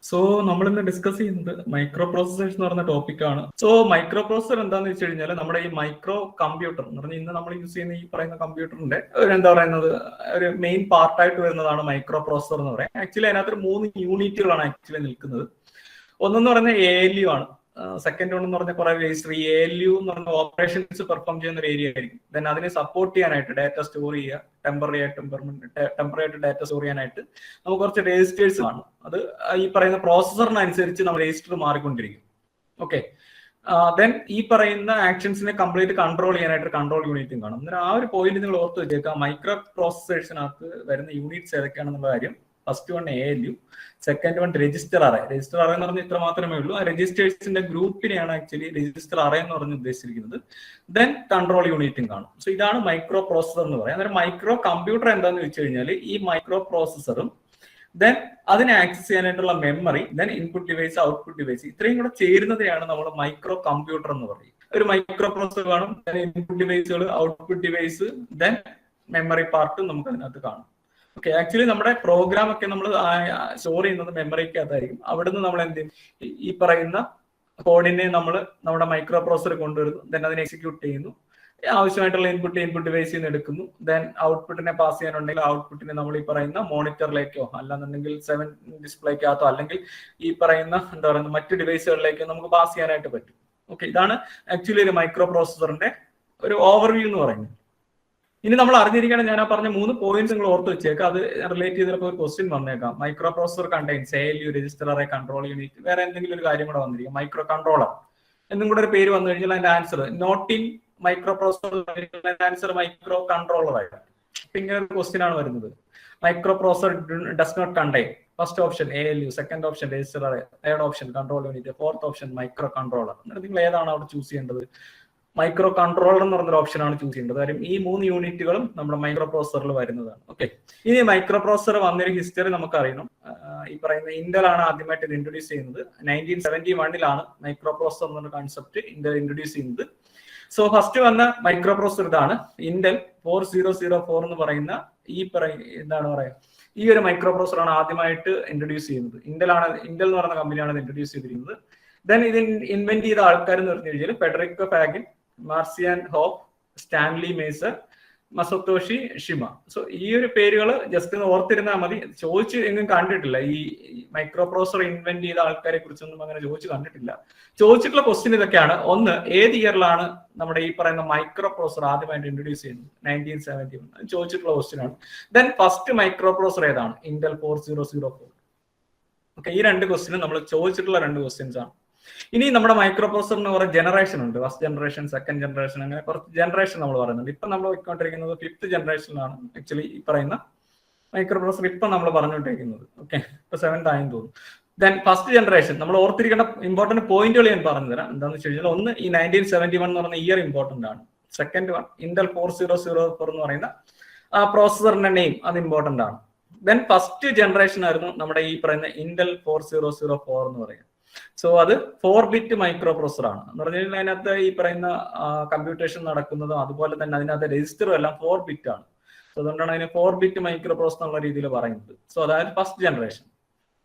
So നമ്മൾ ഇന്ന് discuss ചെയ്യുന്നത് മൈക്രോ പ്രോസസേഴ്സ് എന്ന് പറയുന്ന ടോപ്പിക്കാണ്. സോ മൈക്രോ പ്രോസസർ എന്താണെന്ന് വെച്ച് കഴിഞ്ഞാൽ നമ്മുടെ ഈ മൈക്രോ കമ്പ്യൂട്ടർ എന്ന് പറഞ്ഞാൽ ഇന്ന് നമ്മൾ യൂസ് ചെയ്യുന്ന ഈ പറയുന്ന കമ്പ്യൂട്ടറിന്റെ എന്താ പറയുന്നത് ഒരു മെയിൻ പാർട്ടായിട്ട് വരുന്നതാണ് മൈക്രോ പ്രോസസർ എന്ന് പറയുന്നത്. ആക്ച്വലി അതിനകത്ത് 3 യൂണിറ്റുകളാണ് ആക്ച്വലി നിൽക്കുന്നത്. ഒന്നെന്ന് പറയുന്നത് ALU ആണ്. സെക്കൻഡ് വൺ എന്ന് പറഞ്ഞ കുറെ രജിസ്റ്റർ ഈ ALU എന്ന് പറഞ്ഞ ഓപ്പറേഷൻസ് പെർഫോം ചെയ്യുന്ന ഒരു ഏരിയ ആയിരിക്കും. ദെൻ അതിനെ സപ്പോർട്ട് ചെയ്യാനായിട്ട് ഡാറ്റ സ്റ്റോർ ചെയ്യുക, ടെമ്പററി ആയിട്ട് ഡാറ്റ സ്റ്റോർ ചെയ്യാനായിട്ട് നമുക്ക് കുറച്ച് രജിസ്റ്റേഴ്സ് കാണും. അത് ഈ പറയുന്ന പ്രോസസറിനനുസരിച്ച് നമ്മൾ രജിസ്റ്റർ മാറിക്കൊണ്ടിരിക്കും. ഓക്കെ, ദെൻ ഈ പറയുന്ന ആക്ഷൻസിനെ കംപ്ലീറ്റ് കൺട്രോൾ ചെയ്യാനായിട്ട് കൺട്രോൾ യൂണിറ്റും കാണും. അന്നേരം ആ ഒരു പോയിന്റ് നിങ്ങൾ ഓർത്ത് വെച്ചേക്കാം. മൈക്രോ പ്രോസസേഴ്സിനകത്ത് വരുന്ന യൂണിറ്റ്സ് ഏതൊക്കെയാണെന്നുള്ള കാര്യം. First one ALU, second one register array. Register array എന്ന് പറഞ്ഞാൽ ഇത്ര മാത്രമേ ഉള്ളൂ. ആ രജിസ്റ്റേഴ്സിന്റെ ഗ്രൂപ്പിനെയാണ് ആക്ച്വലി രജിസ്റ്റർ അറേ എന്ന് പറഞ്ഞ് ഉദ്ദേശിച്ചിരിക്കുന്നത്. ദെൻ കൺട്രോൾ യൂണിറ്റും കാണും. സോ ഇതാണ് മൈക്രോ പ്രോസസർ എന്ന് പറയുന്നത്. അന്നേരം മൈക്രോ കമ്പ്യൂട്ടർ എന്താണെന്ന് വെച്ച് കഴിഞ്ഞാൽ ഈ മൈക്രോ പ്രോസസറും ദെൻ അതിനെ ആക്സസ് ചെയ്യാനായിട്ടുള്ള memory, then input device, output device, ഇത്രയും കൂടെ ചേരുന്നതിനെയാണ് നമ്മൾ മൈക്രോ കമ്പ്യൂട്ടർ എന്ന് പറയുന്നത്. ഒരു മൈക്രോ പ്രോസസർ കാണും, ഇൻപുട്ട് ഡിവൈസുകൾ, ഔട്ട്പുട്ട് ഡിവൈസ്, ദെൻ മെമ്മറി പാർട്ടും നമുക്ക് അതിനകത്ത് കാണും. ഓക്കെ, ആക്ച്വലി നമ്മുടെ പ്രോഗ്രാം ഒക്കെ നമ്മൾ സ്റ്റോർ ചെയ്യുന്നത് മെമ്മറിക്കകത്തായിരിക്കും. അവിടുന്ന് നമ്മൾ എന്ത് ചെയ്യും, ഈ പറയുന്ന കോഡിനെ നമ്മൾ നമ്മുടെ മൈക്രോ പ്രോസസർ കൊണ്ടുവരുന്നു, ദെൻ അതിനെ എക്സിക്യൂട്ട് ചെയ്യുന്നു, ആവശ്യമായിട്ടുള്ള ഇൻപുട്ട് ഡിവൈസിൽ നിന്ന് എടുക്കുന്നു, ദെൻ ഔട്ട്പുട്ടിനെ പാസ് ചെയ്യാനുണ്ടെങ്കിൽ ഔട്ട്പുട്ടിനെ നമ്മൾ ഈ പറയുന്ന മോണിറ്ററിലേക്കോ അല്ലാന്നുണ്ടെങ്കിൽ 7 ഡിസ്പ്ലേക്കകത്തോ അല്ലെങ്കിൽ ഈ പറയുന്ന എന്താ പറയുക മറ്റു ഡിവൈസുകളിലേക്കോ നമുക്ക് പാസ് ചെയ്യാനായിട്ട് പറ്റും. ഓക്കെ, ഇതാണ് ആക്ച്വലി ഒരു മൈക്രോ പ്രോസസറിന്റെ ഒരു ഓവർവ്യൂ എന്ന് പറയുന്നത്. ഇനി നമ്മൾ അറിഞ്ഞിരിക്കണം, ഞാൻ ആ പറഞ്ഞ 3 പോയിന്റ്സ് നിങ്ങൾ ഓർത്ത് വെച്ചേക്കാം. അത് റിലേറ്റ് ചെയ്തപ്പോൾ ഒരു ക്വസ്റ്റ്യൻ വന്നേക്കാം. Micro processor contains ALU, register array, control unit, വേറെ എന്തെങ്കിലും ഒരു കാര്യം കൂടെ വന്നിരിക്കും, മൈക്രോ കൺട്രോളർ എന്നും കൂടെ ഒരു പേര് വന്നു കഴിഞ്ഞാൽ അതിന്റെ answer not in micro processor, answer micro controller ആയിട്ട്. അപ്പൊ ഇങ്ങനെ ഒരു ക്വസ്റ്റ്യൻ ആണ് വരുന്നത്. Micro processor does not contain. First option ALU, second option register array, third option control unit, fourth option micro controller. നിങ്ങൾ ഏതാണ് അവിടെ ചൂസ് ചെയ്യേണ്ടത്? മൈക്രോ കൺട്രോളർ എന്ന് പറഞ്ഞൊരു ഓപ്ഷനാണ് ചൂസ് ചെയ്യേണ്ടത്. കാര്യം ഈ 3 യൂണിറ്റുകളും നമ്മുടെ മൈക്രോ പ്രോസസറിൽ വരുന്നതാണ്. ഓക്കെ, ഇനി മൈക്രോ പ്രോസസർ വന്നൊരു ഹിസ്റ്ററി നമുക്ക് അറിയണം. ഈ പറയുന്ന ഇന്റൽ ആണ് ആദ്യമായിട്ട് ഇത് ഇൻട്രൊഡ്യൂസ് ചെയ്യുന്നത്. 1971 മൈക്രോ പ്രോസസർ എന്ന കൺസെപ്റ്റ് ഇന്റൽ ഇൻട്രൊഡ്യൂസ് ചെയ്യുന്നത്. സോ ഫസ്റ്റ് വന്ന മൈക്രോ പ്രോസസർ ഇതാണ്, ഇന്റൽ 4004 എന്ന് പറയുന്ന എന്താണ് പറയുക, ഈ ഒരു മൈക്രോ പ്രോസസർ ആണ് ആദ്യമായിട്ട് ഇൻട്രൊഡ്യൂസ് ചെയ്യുന്നത്. ഇന്റൽ എന്ന് പറയുന്ന കമ്പനിയാണ് ഇത് ഇൻട്രൊഡ്യൂസ് ചെയ്തിരിക്കുന്നത്. ദെൻ ഇത് ഇൻവെന്റ് ചെയ്ത ആൾക്കാർ എന്ന് പറഞ്ഞു കഴിഞ്ഞാൽ Federico Faggin, Marcian Hoff, Stanley Mazor, Masatoshi Shima. So ഈ ഒരു പേരുകൾ ജസ്റ്റ് ഒന്ന് ഓർത്തിരുന്നാൽ മതി. ചോദിച്ച് എങ്ങും കണ്ടിട്ടില്ല, ഈ മൈക്രോ പ്രോസസർ ഇൻവെന്റ് ചെയ്ത ആൾക്കാരെ കുറിച്ചൊന്നും അങ്ങനെ ചോദിച്ച് കണ്ടിട്ടില്ല. ചോദിച്ചിട്ടുള്ള ക്വസ്റ്റ്യൻ ഇതൊക്കെയാണ്. ഒന്ന്, ഏത് ഇയറിലാണ് നമ്മുടെ ഈ പറയുന്ന മൈക്രോ പ്രോസസർ ആദ്യമായിട്ട് ഇൻട്രൊഡ്യൂസ് ചെയ്യുന്നത്? 1971 ചോദിച്ചിട്ടുള്ള ക്വസ്റ്റ്യൻ ആണ്. ദെൻ ഫസ്റ്റ് മൈക്രോ പ്രോസസർ ഏതാണ്? ഇന്റൽ 4004. ഓക്കെ, ഈ 2 ക്വസ്റ്റ്യനും നമ്മൾ ചോദിച്ചിട്ടുള്ള 2 ക്വസ്റ്റ്യൻസ് ആണ്. ഇനി നമ്മുടെ മൈക്രോ പ്രോസസറിന് കുറെ ജനറേഷൻ ഉണ്ട്. ഫസ്റ്റ് ജനറേഷൻ, സെക്കൻഡ് ജനറേഷൻ, അങ്ങനെ കുറച്ച് ജനറേഷൻ നമ്മൾ പറയുന്നുണ്ട്. ഇപ്പൊ നമ്മൾ പോയിക്കൊണ്ടിരിക്കുന്നത് 5th ജനറേഷനിലാണ് ആക്ച്വലി ഈ പറയുന്ന മൈക്രോ പ്രോസസർ ഇപ്പൊ നമ്മൾ പറഞ്ഞുകൊണ്ടിരിക്കുന്നത്. ഓക്കെ, ഇപ്പൊ 7th ആയെന്ന് തോന്നുന്നു. ദെൻ ഫസ്റ്റ് ജനറേഷൻ നമ്മൾ ഓർത്തിരിക്കേണ്ട ഇമ്പോർട്ടന്റ് പോയിന്റുകൾ ഞാൻ പറഞ്ഞു തരാം. എന്താണെന്ന് വെച്ച് കഴിഞ്ഞാൽ, ഒന്ന് ഈ 1971 എന്ന് പറയുന്ന ഇയർ ഇമ്പോർട്ടന്റ് ആണ്. സെക്കൻഡ് വൺ ഇന്റൽ 4004 എന്ന് പറയുന്ന ആ പ്രോസസറിന്റെ നെയിം, അത് ഇമ്പോർട്ടന്റ് ആണ്. ദെൻ ഫസ്റ്റ് ജനറേഷൻ ആയിരുന്നു നമ്മുടെ ഈ പറയുന്ന ഇന്റൽ 4004 എന്ന് പറയുന്നത്. സോ അത് 4-bit മൈക്രോ പ്രോസസർ ആണ് എന്ന് പറഞ്ഞു കഴിഞ്ഞാൽ അതിനകത്ത് ഈ പറയുന്ന കമ്പ്യൂട്ടേഷൻ നടക്കുന്നതും അതുപോലെ തന്നെ അതിനകത്ത് രജിസ്റ്ററും എല്ലാം 4-bit ആണ്. സോ അതുകൊണ്ടാണ് അതിന് 4-bit മൈക്രോ പ്രോസസർ എന്നുള്ള രീതിയിൽ പറയുന്നത്. സോ അതായത് first generation.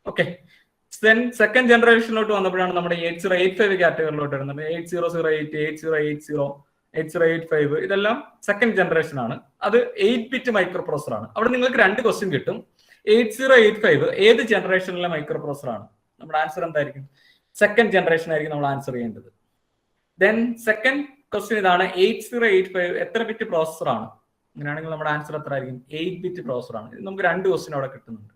Okay, then second ജനറേഷനിലോട്ട് വന്നപ്പോഴാണ് നമ്മുടെ 8085 കാറ്റഗറിയിലോട്ട് വരുന്നത്. 8008, 8080, 8085 ഇതെല്ലാം സെക്കൻഡ് ജനറേഷൻ ആണ്. അത് 8-bit മൈക്രോ പ്രോസസർ ആണ്. അവിടെ നിങ്ങൾക്ക് 2 ക്വസ്റ്റ്യൻ കിട്ടും. 8085 ഏത് ജനറേഷനിലെ മൈക്രോ പ്രോസസർ ആണ്? നമ്മുടെ ആൻസർ എന്തായിരിക്കും? സെക്കൻഡ് ജനറേഷൻ ആയിരിക്കും നമ്മൾ ആൻസർ ചെയ്യേണ്ടത്. ദെൻ സെക്കൻഡ് ക്വസ്റ്റ്യൻ ഇതാണ്, 8085 എത്ര ബിറ്റ് പ്രോസസർ ആണ്? അങ്ങനെയാണെങ്കിൽ നമ്മുടെ ആൻസർ എത്ര ആയിരിക്കും? 8-bit പ്രോസസർ ആണ്. ഇത് നമുക്ക് 2 ക്വസ്റ്റ്യൻ അവിടെ കിട്ടുന്നുണ്ട്.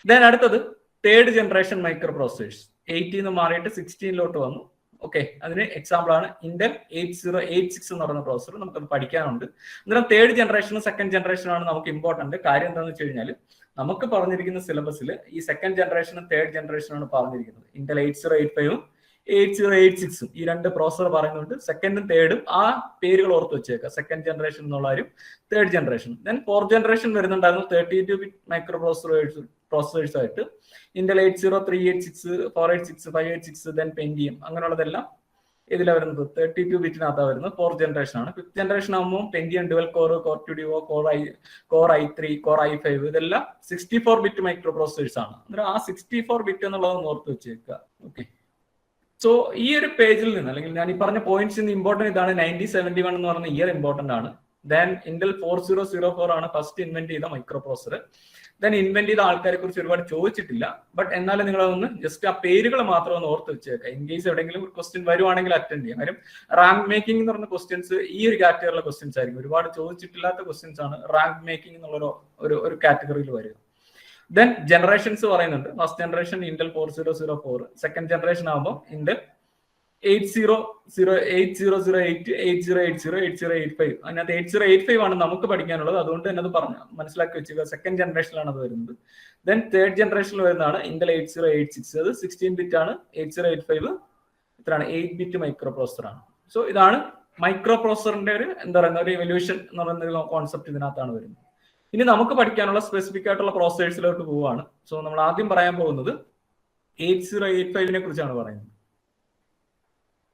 ദെൻ അടുത്തത് തേർഡ് ജനറേഷൻ മൈക്രോ പ്രോസസേഴ്സ്. 80 നിന്ന് മാറിയിട്ട് 16 വന്നു. ഓക്കെ, അതിന് എക്സാമ്പിൾ ആണ് ഇന്റൽ 8086 എന്ന് പറയുന്ന പ്രോസസർ. നമുക്കത് പഠിക്കാനുണ്ട്. അന്നേരം തേർഡ് ജനറേഷനും സെക്കൻഡ് ജനറേഷനും ആണ് നമുക്ക് ഇമ്പോർട്ടന്റ്. കാര്യം എന്താണെന്ന് വെച്ച് കഴിഞ്ഞാൽ, നമുക്ക് പറഞ്ഞിരിക്കുന്ന സിലബസിൽ ഈ സെക്കൻഡ് ജനറേഷനും തേർഡ് ജനറേഷനാണ് പറഞ്ഞിരിക്കുന്നത്. ഇന്റൽ 8085 8086 ഈ 2 പ്രോസസർ പറയുന്നുണ്ട്. സെക്കൻഡും തേർഡും ആ പേരുകൾ ഓർത്ത് വെച്ചേക്കാം. സെക്കൻഡ് ജനറേഷൻ എന്നുള്ള ഒരു, third generation. Then fourth generation വരുന്നുണ്ടായിരുന്നു 32-bit മൈക്രോ പ്രോസസേഴ്സ് ആയിട്ട്. ഇന്റൽ 80, 386, 486, 586, ദെൻ പെന്റിയം, അങ്ങനെയുള്ളതെല്ലാം ഇതിലാണ് വരുന്നത് 32 ബിറ്റിനകത്താണ് വരുന്നത്. 4th ജനറേഷൻ ആണ്. 5th ജനറേഷൻ ആകുമ്പോൾ Pentium dual core, core 2 duo, core i3, core i5 ഇതെല്ലാം 64 ബിറ്റ് മൈക്രോ പ്രോസസേഴ്സ് ആണ്. അന്നേരം ആ 64 ബിറ്റ് എന്നുള്ളത് ഓർത്ത് വെച്ചേക്കുക. ഓക്കെ, സോ ഈ ഒരു പേജിൽ നിന്ന് അല്ലെങ്കിൽ ഞാൻ ഈ പറഞ്ഞ പോയിന്റ്സ് നിന്ന് ഇമ്പോർട്ടന്റ് ഇതാണ്. 1971 എന്ന് പറയുന്ന ഇയർ ഇമ്പോർട്ടന്റ് ആണ്. ദെൻ ഇന്റൽ 4004 ആണ് ഫസ്റ്റ് ഇൻവെന്റ് ചെയ്ത മൈക്രോ പ്രോസസർ. ദെൻ ഇൻവെന്റ് ചെയ്ത ആൾക്കാരെ കുറിച്ച് ഒരുപാട് ചോദിച്ചിട്ടില്ല, ബട്ട് എന്നാലും നിങ്ങളതൊന്ന് ജസ്റ്റ് ആ പേരുകൾ മാത്രം ഒന്ന് ഓർത്ത് വെച്ചേക്കാം. ഇൻ കേസ് എവിടെയെങ്കിലും ഒരു ക്വസ്റ്റ്യൻ വരുവാണെങ്കിൽ അറ്റൻഡ് ചെയ്യാം. കാര്യം റാങ്ക് മേക്കിംഗ് എന്ന് പറഞ്ഞ ക്വസ്റ്റ്യൻസ് ഈ ഒരു കാറ്റഗറിയിലെ ക്വസ്റ്റ്യൻസ് ആയിരിക്കും. ഒരുപാട് ചോദിച്ചിട്ടില്ലാത്ത ക്വസ്റ്റ്യൻസ് ആണ് റാങ്ക് മേക്കിംഗ് എന്നുള്ള ഒരു കാറ്റഗറിയിൽ വരിക. ദെൻ ജനറേഷൻസ് പറയുന്നുണ്ട്. First generation Intel 4004, second generation ആകുമ്പോൾ ഇന്റൽ 8008, 8080, 8085. അതിനകത്ത് 8085 ആണ് നമുക്ക് പഠിക്കാനുള്ളത്. അതുകൊണ്ട് തന്നെ അത് പറഞ്ഞു മനസ്സിലാക്കി വെച്ചുക. സെക്കൻഡ് ജനറേഷനിലാണ് അത് വരുന്നത്. ദെൻ തേർഡ് ജനറേഷനിൽ വരുന്നതാണ് ഇന്റൽ 8086. അത് 16 ബിറ്റ് ആണ്. 8085 ഇത്രയാണ് 8 ബിറ്റ് മൈക്രോ പ്രോസസർ ആണ്. സോ ഇതാണ് മൈക്രോ പ്രോസസറിന്റെ ഒരു എന്താ പറയുക ഒരു എവല്യൂഷൻ എന്ന് പറയുന്ന ഒരു കോൺസെപ്റ്റ് ഇതിനകത്താണ് വരുന്നത്. ഇനി നമുക്ക് പഠിക്കാനുള്ള സ്പെസിഫിക് ആയിട്ടുള്ള പ്രോസസേഴ്സിലോട്ട് പോവുകയാണ്. സോ നമ്മൾ ആദ്യം പറയാൻ പോകുന്നത് 8085 കുറിച്ചാണ് പറയുന്നത്.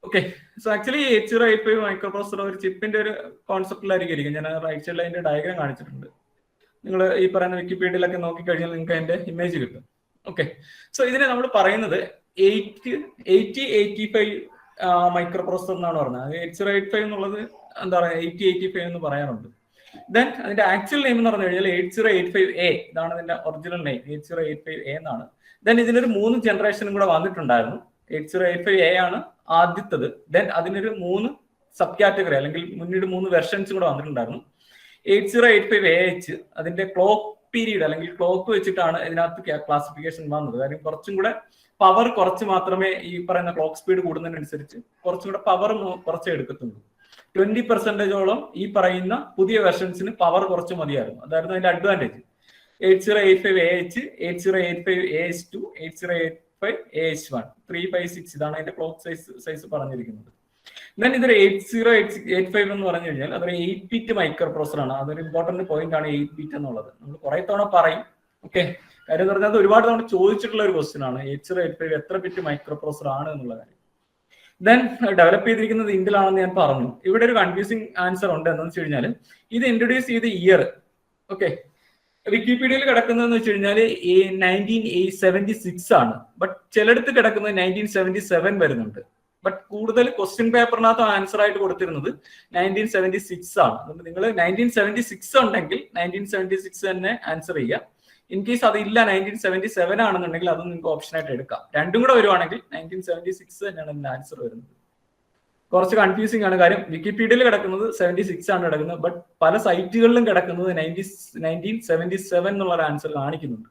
Okay, so actually 8085 micro processor ഒരു ചിപ്പിന്റെ ഒരു കോൺസെപ്റ്റിലായിരിക്കും ഇരിക്കും. ഞാൻ റൈറ്റ് സൈഡിൽ അതിന്റെ ഡയഗ്രാം കാണിച്ചിട്ടുണ്ട്. നിങ്ങൾ ഈ പറയുന്ന വിക്കിപീഡിയയിലൊക്കെ നോക്കിക്കഴിഞ്ഞാൽ നിങ്ങൾക്ക് അതിന്റെ ഇമേജ് കിട്ടും. ഓക്കെ, സോ ഇതിനെ നമ്മൾ പറയുന്നത് 8085 മൈക്രോ പ്രോസസർ എന്നാണ് പറഞ്ഞത്. 8085 എന്നുള്ളത് എന്താ പറയുക 8085 എന്ന് പറയാറുണ്ട്. ദെൻ അതിന്റെ ആക്ച്വൽ നെയിം എന്ന് പറഞ്ഞു കഴിഞ്ഞാൽ 8085A. ഇതാണ് ഇതിന്റെ ഒറിജിനൽ നെയിം, 8085A എന്നാണ്. ദെൻ ഇതിനൊരു 3 ജനറേഷനും കൂടെ വന്നിട്ടുണ്ടായിരുന്നു. 8085A ആണ് ആദ്യത്തത്. ദെൻ അതിനൊരു 3 സബ് കാറ്റഗറി അല്ലെങ്കിൽ മുന്നീട് 3 വെർഷൻസും കൂടെ വന്നിട്ടുണ്ടായിരുന്നു. 8085AH അതിന്റെ ക്ലോക്ക് പീരീഡ് അല്ലെങ്കിൽ ക്ലോക്ക് വെച്ചിട്ടാണ് ഇതിനകത്ത് ക്ലാസിഫിക്കേഷൻ വന്നത്. കാര്യം കുറച്ചും കൂടെ പവർ കുറച്ച് മാത്രമേ ഈ പറയുന്ന ക്ലോക്ക് സ്പീഡ് കൂടുന്നതിനനുസരിച്ച് കുറച്ചും കൂടെ പവർ കുറച്ചേ എടുക്കത്തുള്ളൂ. 20% ഈ പറയുന്ന പുതിയ വെർഷൻസിന് പവർ കുറച്ച് മതിയായിരുന്നു. അതായിരുന്നു അതിന്റെ അഡ്വാൻറ്റേജ്. 8085AH, 8085AH2, 8085AH1, 356 ഇതാണ് അതിന്റെ ക്ലോക്ക് സൈസ് പറഞ്ഞിരിക്കുന്നത്. ദെൻ ഇതൊരു 8085 എന്ന് പറഞ്ഞു കഴിഞ്ഞാൽ അതൊരു 8 ബിറ്റ് മൈക്രോ പ്രോസസർ ആണ്. അതൊരു ഇമ്പോർട്ടന്റ് പോയിന്റ് ആണ് 8 ബിറ്റ് എന്നുള്ളത്. നമ്മൾ കുറെ തവണ പറയും. ഓക്കെ, കാര്യം എന്ന് പറഞ്ഞാൽ ഒരുപാട് തവണ ചോദിച്ചിട്ടുള്ള ഒരു ക്വസ്റ്റ്യൻ ആണ് 8085 എത്ര ബിറ്റ് മൈക്രോ പ്രോസസർ ആണ് എന്നുള്ള കാര്യം. ദെൻ ഡെവലപ്പ് ചെയ്തിരിക്കുന്നത് ഇന്റൽ ആണെന്ന് ഞാൻ പറഞ്ഞു. ഇവിടെ ഒരു കൺഫ്യൂസിങ് ആൻസർ ഉണ്ട്. എന്താണെന്ന് വെച്ച് കഴിഞ്ഞാൽ ഇത് ഇൻട്രൊഡ്യൂസ് ചെയ്ത ഇയർ ഓക്കെ വിക്കിപീഡിയയിൽ കിടക്കുന്നതെന്ന് വെച്ച് കഴിഞ്ഞാൽ 1976 ആണ്. ബട്ട് ചിലടത്ത് കിടക്കുന്നത് 1977 വരുന്നുണ്ട്. ബട്ട് കൂടുതൽ ക്വസ്റ്റ്യൻ പേപ്പറിനകത്ത് ആൻസർ ആയിട്ട് കൊടുത്തിരുന്നത് 1976 ആണ്. അതുകൊണ്ട് നിങ്ങൾ 1976 ഉണ്ടെങ്കിൽ 1976 തന്നെ ആൻസർ ചെയ്യുക. ഇൻ കേസ് അതില്ല 1977 ആണെന്നുണ്ടെങ്കിൽ അത് നിങ്ങൾക്ക് ഓപ്ഷൻ ആയിട്ട് എടുക്കാം. രണ്ടും കൂടെ വരുവാണെങ്കിൽ 1976 തന്നെയാണ് ഇതിന്റെ ആൻസർ വരുന്നത്. കുറച്ച് കൺഫ്യൂസിംഗ് ആണ്. കാര്യം വിക്കിപീഡിയയിൽ കിടക്കുന്നത് 76 ആണ് കിടക്കുന്നത്. ബട്ട് പല സൈറ്റുകളിലും കിടക്കുന്നത് 1977 എന്നുള്ള ഒരു ആൻസർ കാണിക്കുന്നുണ്ട്.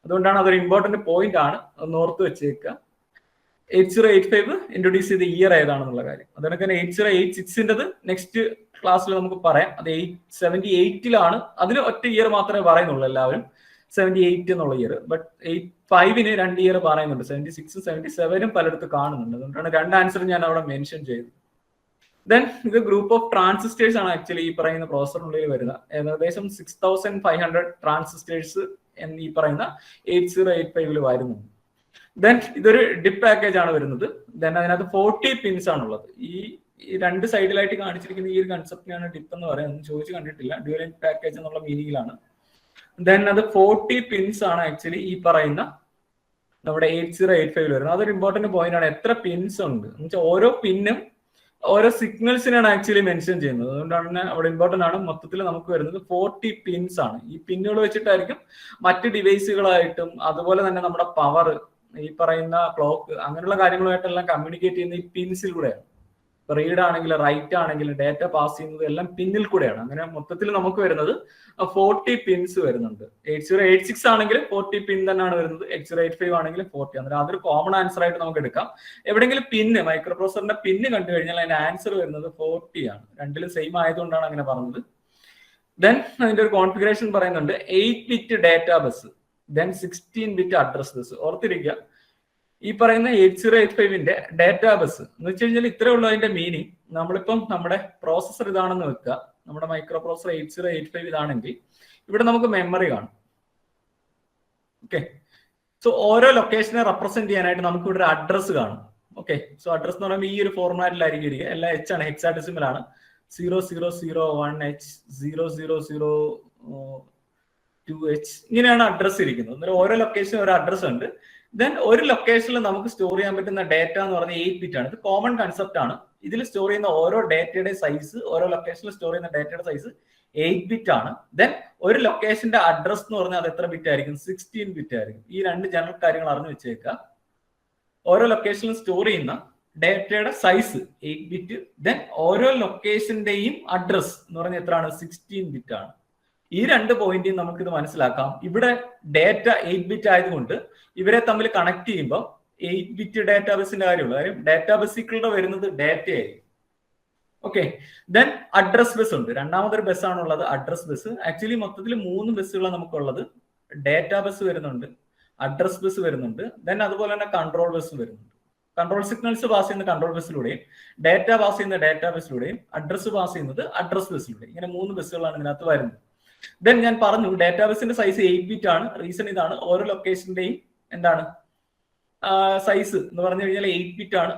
അതുകൊണ്ടാണ് അതൊരു ഇമ്പോർട്ടന്റ് പോയിന്റ് ആണ്. ഒന്ന് ഓർത്ത് വെച്ചേക്കുക. 8085 ഇൻട്രൊഡ്യൂസ് ചെയ്ത ഇയർ ഏതാണെന്നുള്ള കാര്യം. അതുകൊണ്ട് തന്നെ 8086 നെക്സ്റ്റ് ക്ലാസ്സിൽ നമുക്ക് പറയാം. അത് 78 അതിന് ഒറ്റ ഇയർ മാത്രമേ പറയുന്നുള്ളൂ എല്ലാവരും, 78 എന്നുള്ള ഇയർ. ബട്ട് 85 2 ഇയർ പറയുന്നുണ്ട്. 76 77 പലയിടത്ത് കാണുന്നുണ്ട്. അതുകൊണ്ടാണ് 2 ആൻസർ ഞാൻ അവിടെ മെൻഷൻ ചെയ്തത്. ദെൻ ഇത് ഗ്രൂപ്പ് ഓഫ് ട്രാൻസിസ്റ്റേഴ്സ് ആണ് ആക്ച്വലി ഈ പറയുന്ന പ്രോസസറിനുള്ളിൽ വരുന്ന. ഏകദേശം 6500 ട്രാൻസിസ്റ്റേഴ്സ് എന്ന് ഈ പറയുന്ന 8085 വരുന്നുണ്ട്. ദെൻ ഇതൊരു ഡിപ്പ് പാക്കേജ് ആണ് വരുന്നത്. ദെൻ അതിനകത്ത് 40 പിൻസ് ആണുള്ളത്. ഈ 2 സൈഡിലായിട്ട് കാണിച്ചിരിക്കുന്ന ഈ ഒരു കൺസെപ്റ്റിനാണ് ഡിപ്പ് എന്ന് പറയുന്നത്. ചോദിച്ചു കണ്ടിട്ടില്ല. ഡ്യുവൽ പാക്കേജ് എന്നുള്ള മീനിങ്ങിലാണ്. ദെൻ അത് 40 പിൻസ് ആണ് ആക്ച്വലി ഈ പറയുന്ന നമ്മുടെ 8085 വരുന്നത്. അതൊരു ഇമ്പോർട്ടന്റ് പോയിന്റ് ആണ്. എത്ര പിൻസ് ഉണ്ട് എന്ന് വെച്ചാൽ ഓരോ പിന്നും ഓരോ സിഗ്നൽസിനാണ് ആക്ച്വലി മെൻഷൻ ചെയ്യുന്നത്. അതുകൊണ്ടാണ് അവിടെ ഇമ്പോർട്ടന്റ് ആണ്. മൊത്തത്തിൽ നമുക്ക് വരുന്നത് 40 പിൻസ് ആണ്. ഈ പിന്നുകൾ വെച്ചിട്ടായിരിക്കും മറ്റ് ഡിവൈസുകളായിട്ടും അതുപോലെ തന്നെ നമ്മുടെ പവർ, ഈ പറയുന്ന ക്ലോക്ക്, അങ്ങനെയുള്ള കാര്യങ്ങളുമായിട്ടെല്ലാം കമ്മ്യൂണിക്കേറ്റ് ചെയ്യുന്ന ഈ പിൻസിലൂടെയാണ്. റീഡ് ആണെങ്കിലും റൈറ്റ് ആണെങ്കിലും ഡേറ്റ പാസ് ചെയ്യുന്നത് എല്ലാം പിന്നിൽ കൂടെയാണ്. അങ്ങനെ മൊത്തത്തിൽ നമുക്ക് വരുന്നത് 40 പിൻസ് വരുന്നുണ്ട്. 8086 ആണെങ്കിൽ 40 പിൻ തന്നെയാണ് വരുന്നത്. 8085 ആണെങ്കിൽ 40. അന്നേരം അതൊരു കോമൺ ആൻസർ ആയിട്ട് നമുക്ക് എടുക്കാം. എവിടെയെങ്കിലും പിന്ന് മൈക്രോ പ്രോസസറിന്റെ പിന്ന് കണ്ടു കഴിഞ്ഞാൽ അതിന്റെ ആൻസർ വരുന്നത് 40 ആണ്. രണ്ടിലും സെയിം ആയതുകൊണ്ടാണ് അങ്ങനെ പറഞ്ഞത്. ദെൻ അതിന്റെ ഒരു കോൺഫിഗറേഷൻ പറയുന്നുണ്ട്. 8 bit data bus, then 16 bit address bus. ഓർത്തിരിക്കുക, ഈ പറയുന്ന 8085 ഡേറ്റ ബസ് എന്ന് വെച്ച് കഴിഞ്ഞാൽ ഇത്രേ ഉള്ളൂ അതിന്റെ മീനിങ്. നമ്മളിപ്പം നമ്മുടെ പ്രോസസർ ഇതാണെന്ന് വെക്കുക, നമ്മുടെ മൈക്രോ പ്രോസസർ 8085 ഇതാണെങ്കിൽ ഇവിടെ നമുക്ക് മെമ്മറി കാണും. ഓക്കെ, സോ ഓരോ ലൊക്കേഷനെ റെപ്രസെന്റ് ചെയ്യാനായിട്ട് നമുക്ക് ഇവിടെ ഒരു അഡ്രസ് കാണും. ഓക്കെ, സോ അഡ്രസ് എന്ന് പറയുമ്പോൾ ഈ ഒരു ഫോർമാറ്റിലായിരിക്കും ഇരിക്കുക. എല്ലാം എച്ച് ആണ്, ഹെക്സാഡെസിമൽ ആണ്. 0001H 0002H ഇങ്ങനെയാണ് അഡ്രസ് ഇരിക്കുന്നത്. അന്നേരം ഓരോ ലൊക്കേഷനും ഒരു അഡ്രസ് ഉണ്ട്. ദെൻ ഒരു ലൊക്കേഷനിൽ നമുക്ക് സ്റ്റോർ ചെയ്യാൻ പറ്റുന്ന ഡേറ്റ എന്ന് പറഞ്ഞാൽ 8 ബിറ്റ് ആണ്. ഇത് കോമൺ കൺസെപ്റ്റ് ആണ്. ഇതിൽ സ്റ്റോർ ചെയ്യുന്ന ഓരോ ഡേറ്റയുടെ സൈസ്, ഓരോ ലൊക്കേഷനിൽ സ്റ്റോർ ചെയ്യുന്ന ഡേറ്റയുടെ സൈസ് 8 ബിറ്റ് ആണ്. ദെൻ ഒരു ലൊക്കേഷന്റെ അഡ്രസ് എന്ന് പറഞ്ഞാൽ അത് എത്ര ബിറ്റ് ആയിരിക്കും? 16 ബിറ്റ് ആയിരിക്കും. ഈ രണ്ട് ജനറൽ കാര്യങ്ങൾ അറിഞ്ഞു വെച്ചേക്കുക. ഓരോ ലൊക്കേഷനിലും സ്റ്റോർ ചെയ്യുന്ന ഡേറ്റയുടെ സൈസ് 8 ബിറ്റ്, ദെൻ ഓരോ ലൊക്കേഷന്റെയും അഡ്രസ് എന്ന് പറഞ്ഞാൽ എത്രയാണ്? 16 ബിറ്റ് ആണ്. ഈ രണ്ട് പോയിന്റും നമുക്ക് ഇത് മനസ്സിലാക്കാം. ഇവിടെ ഡേറ്റ 8 ബിറ്റ് ആയതുകൊണ്ട് ഇവരെ തമ്മിൽ കണക്ട് ചെയ്യുമ്പോൾ 8 ബിറ്റ് ഡേറ്റാബേസിന്റെ കാര്യമുള്ളൂ. കാര്യം ഡേറ്റാബേസിക്കളുടെ വരുന്നത് ഡേറ്റ ആയിരിക്കും. ഓക്കെ, ദെൻ അഡ്രസ് ബസ് ഉണ്ട്. രണ്ടാമതൊരു ബസ് ആണുള്ളത്, അഡ്രസ് ബസ്. ആക്ച്വലി മൊത്തത്തിൽ 3 ബസ്സുകളാണ് നമുക്കുള്ളത്. ഡേറ്റാ ബസ് വരുന്നുണ്ട്, അഡ്രസ് ബസ് വരുന്നുണ്ട്, ദെൻ അതുപോലെ തന്നെ കൺട്രോൾ ബസ് വരുന്നുണ്ട്. കൺട്രോൾ സിഗ്നൽസ് പാസ് ചെയ്യുന്ന കൺട്രോൾ ബസ്സിലൂടെയും ഡേറ്റ പാസ് ചെയ്യുന്ന ഡേറ്റാ ബസ്സിലൂടെയും അഡ്രസ് പാസ് ചെയ്യുന്നത് അഡ്രസ് ബസ്സിലൂടെയും. ഇങ്ങനെ 3 ബസ്സുകളാണ് ഇതിനകത്ത് വരുന്നത്. ദെൻ ഞാൻ പറഞ്ഞു ഡേറ്റാബേസിന്റെ സൈസ് 8 ബിറ്റ് ആണ്. റീസൺ ഇതാണ്, ഓരോ ലൊക്കേഷന്റെയും എന്താണ് സൈസ് എന്ന് പറഞ്ഞു കഴിഞ്ഞാൽ 8 ബിറ്റ് ആണ്.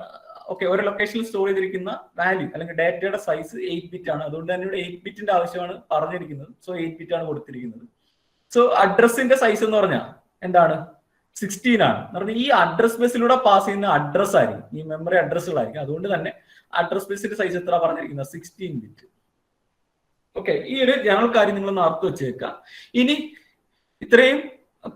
ഓക്കെ, ഓരോ ലൊക്കേഷനിൽ സ്റ്റോർ ചെയ്തിരിക്കുന്ന വാല്യൂ അല്ലെങ്കിൽ ഡേറ്റയുടെ സൈസ് 8 ബിറ്റ് ആണ്. അതുകൊണ്ട് തന്നെ ഇവിടെ 8 ബിറ്റിന്റെ ആവശ്യമാണ് പറഞ്ഞിരിക്കുന്നത്. സോ 8 ബിറ്റ് ആണ് കൊടുത്തിരിക്കുന്നത്. സോ അഡ്രസ്സിന്റെ സൈസ് എന്ന് പറഞ്ഞാൽ എന്താണ്? 16 ആണ്. എന്ന് പറഞ്ഞാൽ ഈ അഡ്രസ് ബസ്സിലൂടെ പാസ് ചെയ്യുന്ന അഡ്രസ് ആയിരിക്കും, ഈ മെമ്മറി അഡ്രസ്സുകളായിരിക്കും. അതുകൊണ്ട് തന്നെ അഡ്രസ് ബസ്സിന്റെ സൈസ് എത്ര പറഞ്ഞിരിക്കുന്നത്? 16 ബിറ്റ്. ഓക്കെ, ഈ ഒരു ജനറൽ കാര്യം നിങ്ങൾ ഓർത്ത് വെച്ചേക്കുക. ഇനി ഇത്രയും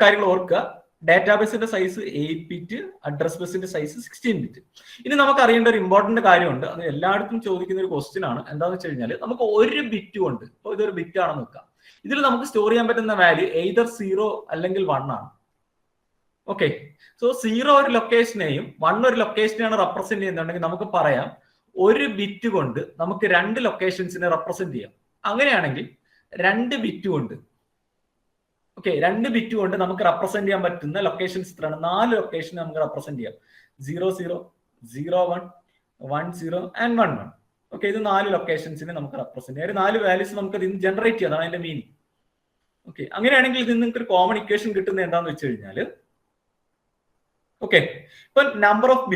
കാര്യങ്ങൾ ഓർക്കുക. ഡേറ്റാബേസിന്റെ സൈസ് 8 ബിറ്റ്, അഡ്രസ് ബസിന്റെ സൈസ് 16 ബിറ്റ്. ഇനി നമുക്ക് അറിയേണ്ട ഒരു ഇമ്പോർട്ടന്റ് കാര്യമുണ്ട്. അത് എല്ലായിടത്തും ചോദിക്കുന്ന ഒരു ക്വസ്റ്റ്യൻ ആണ്. എന്താണെന്ന് വെച്ച് കഴിഞ്ഞാൽ നമുക്ക് ഒരു ബിറ്റ് കൊണ്ട്, ഇപ്പോൾ ഇതൊരു ബിറ്റ് ആണെന്ന് വെക്കാം, ഇതിൽ നമുക്ക് സ്റ്റോർ ചെയ്യാൻ പറ്റുന്ന വാല്യൂ എയ്തർ 0 അല്ലെങ്കിൽ 1 ആണ്. ഓക്കെ, സോ 0 ഒരു ലൊക്കേഷനെയും 1 ഒരു ലൊക്കേഷനെയാണ് റെപ്രസെന്റ് ചെയ്യുന്നുണ്ടെങ്കിൽ നമുക്ക് പറയാം ഒരു ബിറ്റ് കൊണ്ട് നമുക്ക് 2 ലൊക്കേഷൻസിനെ റെപ്രസെന്റ് ചെയ്യാം. അങ്ങനെയാണെങ്കിൽ 2 ബിറ്റ് കൊണ്ട്, ഓക്കെ, 2 ബിറ്റ് കൊണ്ട് നമുക്ക് റെപ്രസെന്റ് ചെയ്യാൻ പറ്റുന്ന ലൊക്കേഷൻസ് ഇത്രയാണ്. 4 ലൊക്കേഷൻ നമുക്ക് റെപ്രസെന്റ് ചെയ്യാം. 00, 01, 10 ആൻഡ് 11. ഓക്കെ, ഇത് 4 ലൊക്കേഷൻസിനെ നമുക്ക് റെപ്രസെന്റ് ചെയ്യാം. 4 വാല്യൂസ് നമുക്ക് ഇതിന് ജനറേറ്റ് ചെയ്യാം. അതാണ് അതിന്റെ മീനിങ്. ഓക്കെ, അങ്ങനെയാണെങ്കിൽ ഇതിൽ നിങ്ങൾക്ക് ഒരു കോമൺ ഇക്വേഷൻ കിട്ടുന്നത് എന്താണെന്ന് വെച്ച് കഴിഞ്ഞാൽ, ഓക്കെ, ഇപ്പൊ നമ്പർ ഓഫ്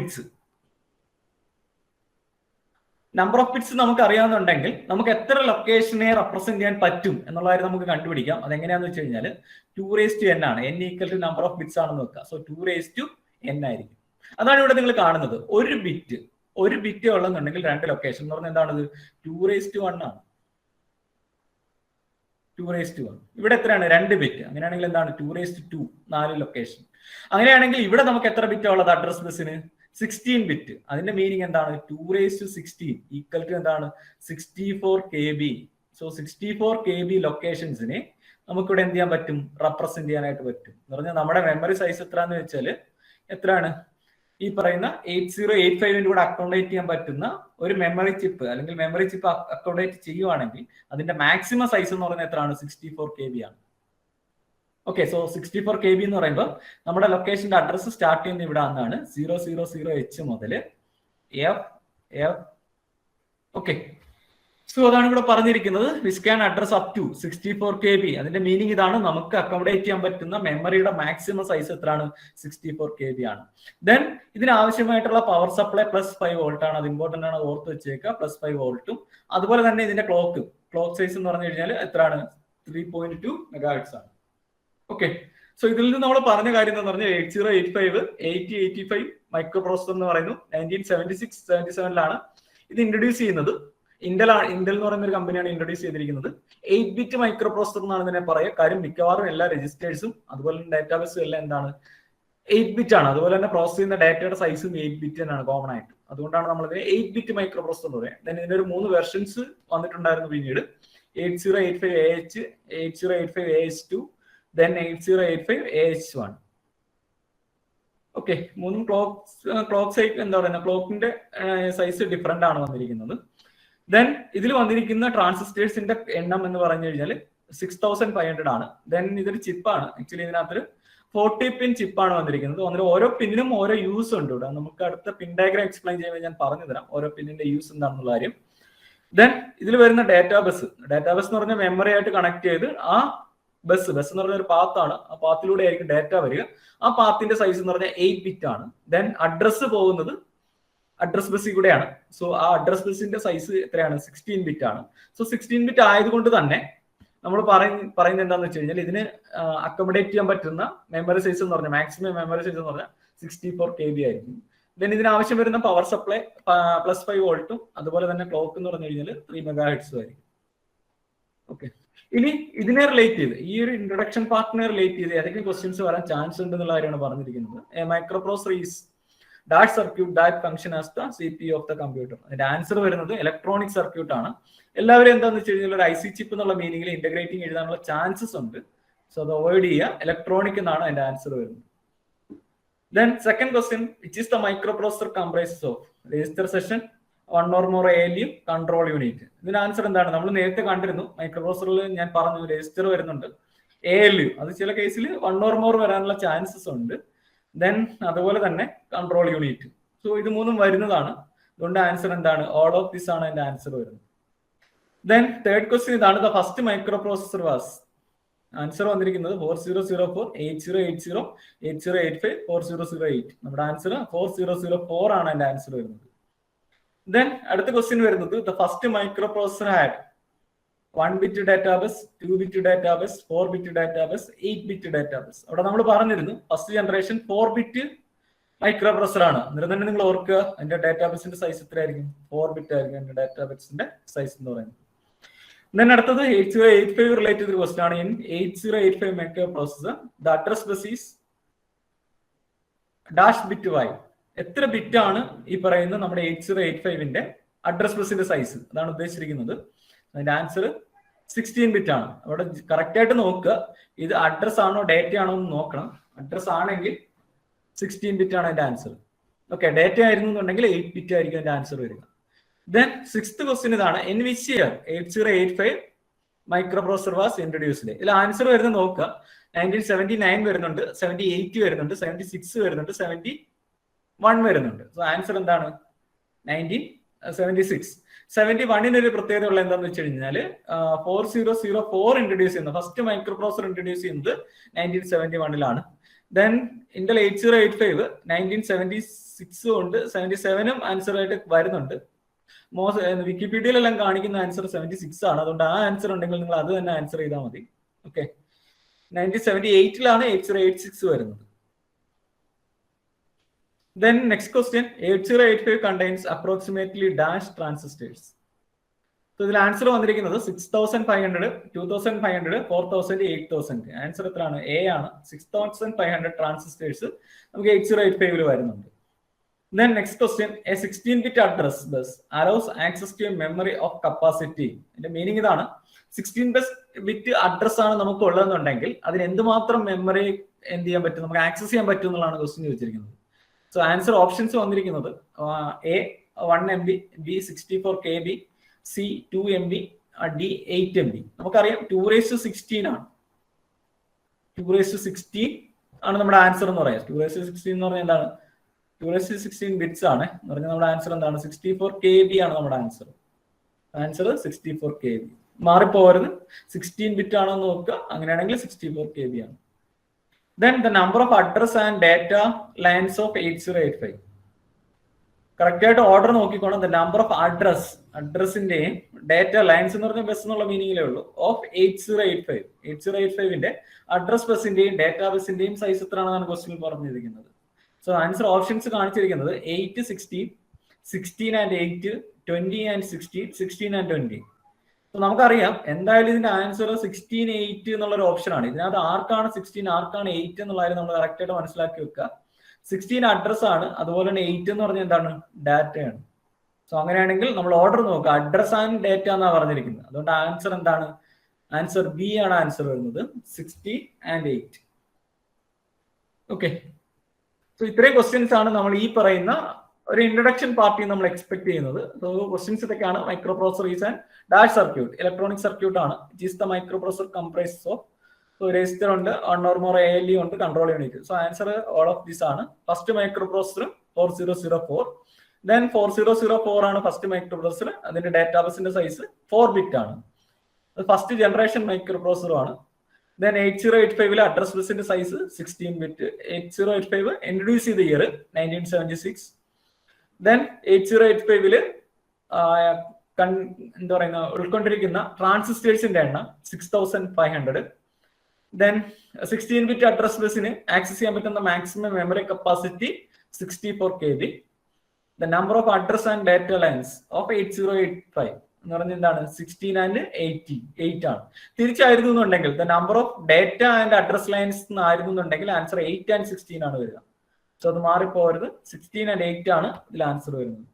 ബിറ്റ്സ് നമുക്ക് അറിയാവുന്നുണ്ടെങ്കിൽ നമുക്ക് എത്ര ലൊക്കേഷനെ റെപ്രസെന്റ് ചെയ്യാൻ പറ്റും എന്നുള്ള കാര്യം നമുക്ക് കണ്ടുപിടിക്കാം. അതെങ്ങനെയാന്ന് വെച്ച് കഴിഞ്ഞാൽ 2n ആണ്. n equal to number of bits ആണെന്ന് വെക്കുക. സോ 2n ആയിരിക്കും. അതാണ് ഇവിടെ നിങ്ങൾ കാണുന്നത്. ഒരു ബിറ്റ് ഉള്ളെന്നുണ്ടെങ്കിൽ 2 ലൊക്കേഷൻ എന്ന് പറഞ്ഞാൽ എന്താണത്? 2:1 ആണ്. 2:1. ഇവിടെ എത്രയാണ്? 2 ബിറ്റ്. അങ്ങനെയാണെങ്കിൽ എന്താണ്? 2:2, 4 ലൊക്കേഷൻ. അങ്ങനെയാണെങ്കിൽ ഇവിടെ നമുക്ക് എത്ര ബിറ്റ് ഉള്ളത് അഡ്രസ് ബസ്സിന്? 16 ബിറ്റ്. അതിന്റെ മീനിങ് എന്താണ്? 2:16 ഈക്വൽ ടു എന്താണ്? 64 KB. സോ 64 KB ലൊക്കേഷൻസിനെ നമുക്കിവിടെ എന്ത് ചെയ്യാൻ പറ്റും? റെപ്രസെന്റ് ചെയ്യാനായിട്ട് പറ്റും. എന്ന് പറഞ്ഞാൽ നമ്മുടെ മെമ്മറി സൈസ് എത്രയാന്ന് വെച്ചാൽ എത്രയാണ്? ഈ പറയുന്ന 8085 കൂടെ അക്കോമഡേറ്റ് ചെയ്യാൻ പറ്റുന്ന ഒരു മെമ്മറി ചിപ്പ് അല്ലെങ്കിൽ മെമ്മറി ചിപ്പ് അക്കോമഡേറ്റ് ചെയ്യുവാണെങ്കിൽ അതിന്റെ മാക്സിമം സൈസ് എന്ന് പറയുന്നത് എത്രയാണ്? 64 KB ആണ്. ഓക്കെ, സോ 64 KB എന്ന് പറയുമ്പോൾ നമ്മുടെ ലൊക്കേഷന്റെ അഡ്രസ് സ്റ്റാർട്ട് ചെയ്യുന്ന ഇവിടെ ആണ് 000H മുതൽ F. ഓക്കെ, സോ അതാണ് ഇവിടെ പറഞ്ഞിരിക്കുന്നത്. Which can address up to 64 KB. അതിന്റെ മീനിങ് ഇതാണ്, നമുക്ക് അക്കോമഡേറ്റ് ചെയ്യാൻ പറ്റുന്ന മെമ്മറിയുടെ മാക്സിമം സൈസ് എത്രയാണ്? 64 KB ആണ്. ദെൻ ഇതിന് ആവശ്യമായിട്ടുള്ള പവർ സപ്ലൈ +5 വോൾട്ട് ആണ്. അത് ഇമ്പോർട്ടന്റ് ആണ്, ഓർത്ത് വെച്ചേക്കുക. +5 വോൾട്ടും അതുപോലെ തന്നെ ഇതിന്റെ ക്ലോക്ക് സൈസ് എന്ന് പറഞ്ഞു കഴിഞ്ഞാൽ എത്രയാണ്? 3.2 MHz ആണ്. ഓക്കെ, സോ ഇതിൽ നിന്ന് നമ്മൾ പറഞ്ഞ കാര്യം എന്ന് പറഞ്ഞാൽ 8085 8085 മൈക്രോ പ്രോസസർ എന്ന് പറയുന്നു. 1976-77 ഇത് ഇൻട്രൊഡ്യൂസ് ചെയ്യുന്നത്. ഇന്റൽ എന്ന് പറയുന്ന ഒരു കമ്പനിയാണ് ഇൻട്രൊഡ്യൂസ് ചെയ്തിരിക്കുന്നത്. 8 ബിറ്റ് മൈക്രോ പ്രോസസർ എന്നാണ് ഇതിനെ പറയുക. കാര്യം മിക്കവാറും എല്ലാ രജിസ്റ്റേഴ്സും അതുപോലെ തന്നെ ഡേറ്റാബേസും എല്ലാം എന്താണ്? 8 ബിറ്റ് ആണ്. അതുപോലെ തന്നെ പ്രോസസ് ചെയ്യുന്ന ഡേറ്റയുടെ സൈസും 8 ബിറ്റ് തന്നെയാണ് കോമൺ ആയിട്ട്. അതുകൊണ്ടാണ് നമ്മൾ ഇതിനെ 8 ബിറ്റ് മൈക്രോ പ്രോസസർ എന്ന് പറയുന്നത്. then ഇതിന്റെ ഒരു 3 വെർഷൻസ് വന്നിട്ടുണ്ടായിരുന്നു പിന്നീട്. 8085AH, 8085AH2, then 8085AH1. Okay, 3 clock size എന്താ പറയുക, ക്ലോക്കിന്റെ സൈസ് ഡിഫറെന്റ് ആണ് വന്നിരിക്കുന്നത്. ദെൻ ഇതിൽ വന്നിരിക്കുന്ന ട്രാൻസിസ്റ്റേഴ്സിന്റെ എണ്ണം എന്ന് പറഞ്ഞു കഴിഞ്ഞാൽ 6500 ആണ്. ദെൻ ഇതൊരു ചിപ്പാണ്. ആക്ച്വലി ഇതിനകത്തൊരു 40 പിൻ ചിപ്പാണ് വന്നിരിക്കുന്നത്. അതിൽ ഓരോ പിന്നിനും ഓരോ യൂസ് ഉണ്ട്. ഇവിടെ നമുക്ക് അടുത്ത പിൻ ഡയഗ്രാം എക്സ്പ്ലെയിൻ ചെയ്യുമ്പോൾ ഞാൻ പറഞ്ഞു തരാം ഓരോ പിന്നിന്റെ യൂസ് എന്താണെന്നുള്ള കാര്യം. ദെൻ ഇതിൽ വരുന്ന ഡേറ്റാബസ് എന്ന് പറഞ്ഞാൽ മെമ്മറി ആയിട്ട് കണക്ട് ചെയ്ത് ആ ബസ് എന്ന് പറഞ്ഞ ഒരു പാത്താണ്. ആ പാത്തിലൂടെ ആയിരിക്കും ഡേറ്റ വരിക. ആ പാത്തിന്റെ സൈസ് എന്ന് പറഞ്ഞാൽ 8 ബിറ്റ് ആണ്. ദെൻ അഡ്രസ് പോകുന്നത് അഡ്രസ് ബസ്സിൽ കൂടെയാണ്. സോ ആ അഡ്രസ് ബസ്സിന്റെ സൈസ് എത്രയാണ്? 16 ബിറ്റ് ആണ്. സോ 16 ബിറ്റ് ആയതുകൊണ്ട് തന്നെ നമ്മൾ പറയുന്നത് എന്താണെന്ന് വെച്ച് കഴിഞ്ഞാൽ ഇതിന് അക്കോമഡേറ്റ് ചെയ്യാൻ പറ്റുന്ന മെമ്മറി സൈസ് എന്ന് പറഞ്ഞാൽ മാക്സിമം മെമ്മറി സൈസ് എന്ന് പറഞ്ഞാൽ 64 KB ആയിരിക്കും. ദെൻ ഇതിന് ആവശ്യം വരുന്ന പവർ സപ്ലൈ +5 വോൾട്ടും അതുപോലെ തന്നെ ക്ലോക്ക് എന്ന് പറഞ്ഞു കഴിഞ്ഞാൽ 3 MHz ആയിരിക്കും. ഓക്കെ, ഇനി ഇതിനെ റിലേറ്റ് ചെയ്ത് ഈ ഒരു ഇൻട്രൊഡക്ഷൻ പാർട്ടിനെ റിലേറ്റ് ചെയ്ത് ഏതൊക്കെ ക്വസ്റ്റ്യൻസ് വരാൻ ചാൻസ് ഉണ്ട് എന്നുള്ള കാര്യമാണ് പറഞ്ഞിരിക്കുന്നത്. A micro processor is that circuit that function as the CPU of the computer. അതിന്റെ ആൻസർ വരുന്നത് ഇലക്ട്രോണിക് സർക്യൂട്ട് ആണ്. എല്ലാവരും എന്താന്ന് വെച്ച് കഴിഞ്ഞാൽ ഒരു IC ചിപ്പ് എന്നുള്ള മീനിങ്ങിൽ ഇന്റഗ്രേറ്റിംഗ് എഴുതാനുള്ള ചാൻസസ് ഉണ്ട്. സോ അത് അവോയ്ഡ് ചെയ്യുക. ഇലക്ട്രോണിക് എന്നാണ് അതിന്റെ ആൻസർ വരുന്നത്. Then second question, which is the microprocessor comprises of register session, one or more ALU, control unit. ഇതിന് ആൻസർ എന്താണ്? നമ്മൾ നേരത്തെ കണ്ടിരുന്നു മൈക്രോപ്രോസറിൽ ഞാൻ പറഞ്ഞു രജിസ്റ്റർ വരുന്നുണ്ട്, ALU അത് ചില കേസിൽ 1 or more വരാനുള്ള ചാൻസസ് ഉണ്ട്. ദെൻ അതുപോലെ തന്നെ കൺട്രോൾ യൂണിറ്റ്. സോ ഇത് മൂന്നും വരുന്നതാണ്. അതുകൊണ്ട് ആൻസർ എന്താണ്? ഓൾ ഓഫ് ദിസ് ആണ് അതിന്റെ ആൻസർ വരുന്നത്. ദെൻ തേർഡ് ക്വസ്റ്റ്യൻ ഇതാണ്, the first microprocessor was. Answer വന്നിരിക്കുന്നത് 4004, 8080, 8085, 4008. നമ്മുടെ ആൻസർ 4004 ആണ് അതിന്റെ ആൻസർ വരുന്നത്. ദെൻ അടുത്ത ക്വസ്റ്റ്യൻ വരുന്നത്, the first microprocessor had 1 bit data bus, 2 bit data bus, 4 bit data bus, 8 bit data bus. അവിടെ നമ്മൾ പറഞ്ഞിരുന്നു ഫസ്റ്റ് ജനറേഷൻ 4 ബിറ്റ് മൈക്രോപ്രോസസർ ആണ്. അന്നേരം തന്നെ നിങ്ങൾ ഓർക്കുക അതിന്റെ ഡാറ്റാബേസിന്റെ സൈസ് എത്രയായിരിക്കും? 4 ബിറ്റ് ആയിരിക്കും അതിന്റെ ഡാറ്റാബേസിന്റെ സൈസ് എന്ന് പറയുന്നത്. Then അടുത്തത് 8085 റിലേറ്റഡ് ക്വസ്റ്റ്യൻ ആണ്. In 8085 microprocessor the address bus is dash bit wide. എത്ര ബിറ്റ് ആണ് ഈ പറയുന്ന നമ്മുടെ 8085ന്റെ അഡ്രസ് ബസിന്റെ സൈസ്? അതാണ് ഉദ്ദേശിച്ചിരിക്കുന്നത്. അതിന്റെ ആൻസർ 16 ബിറ്റ് ആണ്. അവിടെ കറക്റ്റ് ആയിട്ട് നോക്കുക, ഇത് അഡ്രസ് ആണോ ഡേറ്റ ആണോ എന്ന് നോക്കണം. അഡ്രസ് ആണെങ്കിൽ 16 ബിറ്റ് ആണ് അതിന്റെ ആൻസർ. ഓക്കെ, ഡേറ്റ ആയിരുന്നു എന്നുണ്ടെങ്കിൽ 8 ബിറ്റ് ആയിരിക്കും അതിന്റെ ആൻസർ വരിക. Then sixth question ഇതാണ്, in which year 8085 microprocessor was introduced. ഇതിൽ ആൻസർ വരുന്നത് നോക്കുക. 1979 വരുന്നുണ്ട്, 78 വരുന്നുണ്ട്, 76 വരുന്നുണ്ട്, 71 വരുന്നുണ്ട്. സോ ആൻസർ എന്താണ്? 1976. 71 ഒരു പ്രത്യേകത ഉള്ള എന്താന്ന് വെച്ച് കഴിഞ്ഞാൽ 4004 ഇൻട്രൊഡ്യൂസ് ചെയ്യുന്നത്, ഫസ്റ്റ് മൈക്രോപ്രോസസർ ഇൻട്രൊഡ്യൂസ് ചെയ്യുന്നത് 1971 ദെൻ ഇന്റൽ 8085 1976 ഉണ്ട്, 77 ആൻസർ ആയിട്ട് വരുന്നുണ്ട്. വിക്കിപീഡിയയിലെല്ലാം കാണിക്കുന്ന ആൻസർ 76 ആണ്. അതുകൊണ്ട് ആ ആൻസർ ഉണ്ടെങ്കിൽ നിങ്ങൾ അത് തന്നെ ആൻസർ ചെയ്താൽ മതി. ഓക്കെ, 1978 8086 വരുന്നത്. Then next question, 8085 contains approximately dash transistors. So ഇതിൽ ആൻസർ വന്നിരിക്കുന്നത് 6500, 2500, 4000, 8000. ആൻസർ എത്രയാണ്? എ ആണ്. 6500 ട്രാൻസിസ്റ്റേഴ്സ് നമുക്ക് 8085 വരുന്നുണ്ട്. Then next question, a 16-bit address bus allows access to a memory of capacity. ഇതിന്റെ മീനിങ് ഇതാണ്, 16-bit അഡ്രസ് ആണ് നമുക്ക് ഉള്ളതെന്നുണ്ടെങ്കിൽ അതിന് എന്തുമാത്രം മെമ്മറി എന്ത് ചെയ്യാൻ പറ്റും, നമുക്ക് ആക്സസ് ചെയ്യാൻ പറ്റും എന്നുള്ളതാണ് ക്വസ്റ്റ്യൻ ചോദിച്ചിരിക്കുന്നത്. സോ ആൻസർ ഓപ്ഷൻസ് വന്നിരിക്കുന്നത് A 1 MB, B 64 KB, C 2 MB, D 8 MB. നമുക്കറിയാം 2⁻16 ആണ്. 2⁻16 ആണ് നമ്മുടെ ആൻസർ എന്ന് പറയാം. 2⁻16 എന്ന് പറഞ്ഞാൽ എന്താണ്? 2⁻16 ബിറ്റ്സ് ആണ് എന്ന് പറഞ്ഞാൽ നമ്മുടെ ആൻസർ എന്താണ്? 64 KB ആണ് നമ്മുടെ ആൻസർ. Answer 64 KB. മാറിപ്പോകരുത്, 16 ബിറ്റ് ആണോ എന്ന് നോക്കുക. അങ്ങനെയാണെങ്കിൽ 64 KB ആണ്. Then the number of address and data lines of 8085. Correct ആയിട്ട് ഓർഡർ നോക്കിക്കോണം. ദ നമ്പർ ഓഫ് അഡ്രസ്സിന്റെയും ഡാറ്റ ലൈൻസ് എന്ന് പറഞ്ഞ ബസ് എന്നുള്ള മീനിങ്ങിലേ ഉള്ളൂ. ഓഫ് 8085, 8085ന്റെ അഡ്രസ് ബസിന്റെയും ഡാറ്റാ ബസിന്റെയും സൈസ് എത്രയാണെന്നാണ് ക്വസ്റ്റ്യനിൽ പറഞ്ഞിരിക്കുന്നത്. സോ ആൻസർ ഓപ്ഷൻസ് കാണിച്ചിരിക്കുന്നത് 8, 16, 16 and 8, 20 and 16, 16 and 20. സോ നമുക്കറിയാം എന്തായാലും ഇതിന്റെ ആൻസർ 16, 8 എന്നുള്ളൊരു ഓപ്ഷൻ ആണ്. ഇതിനകത്ത് ആർക്കാണ് 16, ആർക്കാണ് 8 എന്നുള്ള കാര്യം നമ്മൾ കറക്റ്റ് ആയിട്ട് മനസ്സിലാക്കി വെക്കുക. 16 അഡ്രസ് ആണ്, അതുപോലെ തന്നെ 8 എന്ന് പറഞ്ഞാൽ എന്താണ്? ഡാറ്റയാണ്. സോ അങ്ങനെയാണെങ്കിൽ നമ്മൾ ഓർഡർ നോക്കുക, അഡ്രസ് ആൻഡ് ഡാറ്റ എന്നാണ് പറഞ്ഞിരിക്കുന്നത്. അതുകൊണ്ട് ആൻസർ എന്താണ്? ആൻസർ ബി ആണ് ആൻസർ വരുന്നത്, 60 and 8. ഓക്കെ, സോ ഇത്രയും ക്വസ്റ്റ്യൻസ് ആണ് നമ്മൾ ഈ പറയുന്ന ഒരു ഇൻട്രൊഡക്ഷൻ പാർട്ടി നമ്മൾ എക്സ്പെക്ട് ചെയ്യുന്നത്. സോ ക്വസ്റ്റ്യൻസ് ഇതൊക്കെയാണ്. Microprocessor is and dash circuit, electronic circuit ആണ്. It is the microprocessor comprises of, so register ഉണ്ട്, 1 or more ALU ഉണ്ട്, control unit. So answer all of this ആണ്. ഫസ്റ്റ് മൈക്രോപ്രോസസർ 4004, ദെൻ 4004 ആണ് first microprocessor. അതിന്റെ ഡാറ്റാബസിന്റെ size 4 bit ആണ്. First generation microprocessor ആണ്. Then 8085 address ബസിന്റെ സൈസ് 16 ബിറ്റ്. 8085 ഇൻട്രൊഡ്യൂസ് ചെയ്ത ഇയർ 1976. ദെൻ 8085 എന്താ പറയുന്ന ഉൾക്കൊണ്ടിരിക്കുന്ന ട്രാൻസിസ്റ്റേഴ്സിന്റെ എണ്ണം 6500. ദെൻ 16-bit അഡ്രസ് ബസിന് ആക്സസ് ചെയ്യാൻ പറ്റുന്ന maximum memory capacity 64 KB. The number of address and data lines of 8085 എന്ന് പറഞ്ഞ എന്താണ് 16 and 8 ആണ്. തിരിച്ചായിരുന്നു എന്നുണ്ടെങ്കിൽ the number of data and address lines ആയിരുന്നു എന്നുണ്ടെങ്കിൽ ആൻസർ 8 and 16 ആണ് വരിക. സോ അത് മാറിപ്പോരുത്, 16 and 8 ആണ് ഇതിൽ ആൻസർ വരുന്നത്.